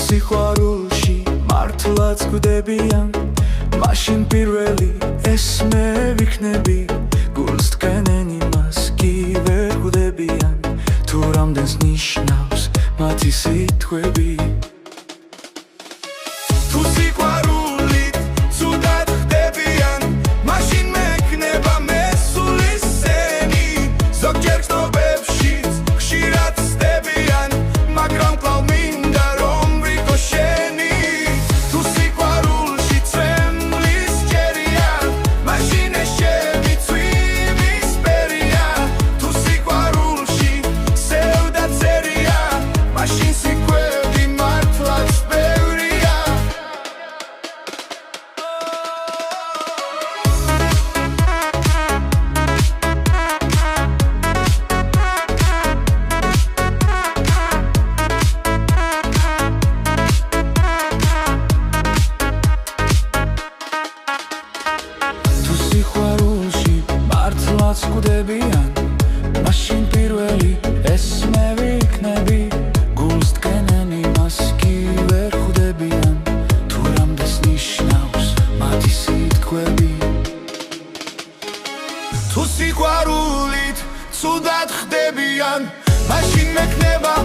სიყვარულში მართლაც გვდებიან მაშინ პირველი ეს მე ვიქნები გულს დგენენ იმას კი ვერ ხვდებიან თუ რამდენს ნიშნავს მათი სიტყვები თუ სიყვარულით ცუდად ხდებიან მაშინ მექნება მესულის სენი ზოგჯერ გრძნობებშიც ხშირად ცდებიან მაგრამ კვლავ მინდა რომ ვრიგო შენი თუ სიყვარულში წემლის ჯერია მაშინ ეშები წვიმისპერია თუ სიყვარულში სევდა წერია მაშინ სიკვები მართლაც ბევრია თუ სიყვარულში მართლაც გვდებიან მაშინ პირველი ეს მე ვიქნები გულს დგენენ იმას კი ვერ ხვდებიან თუ რამდენს ნიშნავს მათი სიტყვები თუ სიყვარულით ცუდად ხდებიან მაშინ მექნება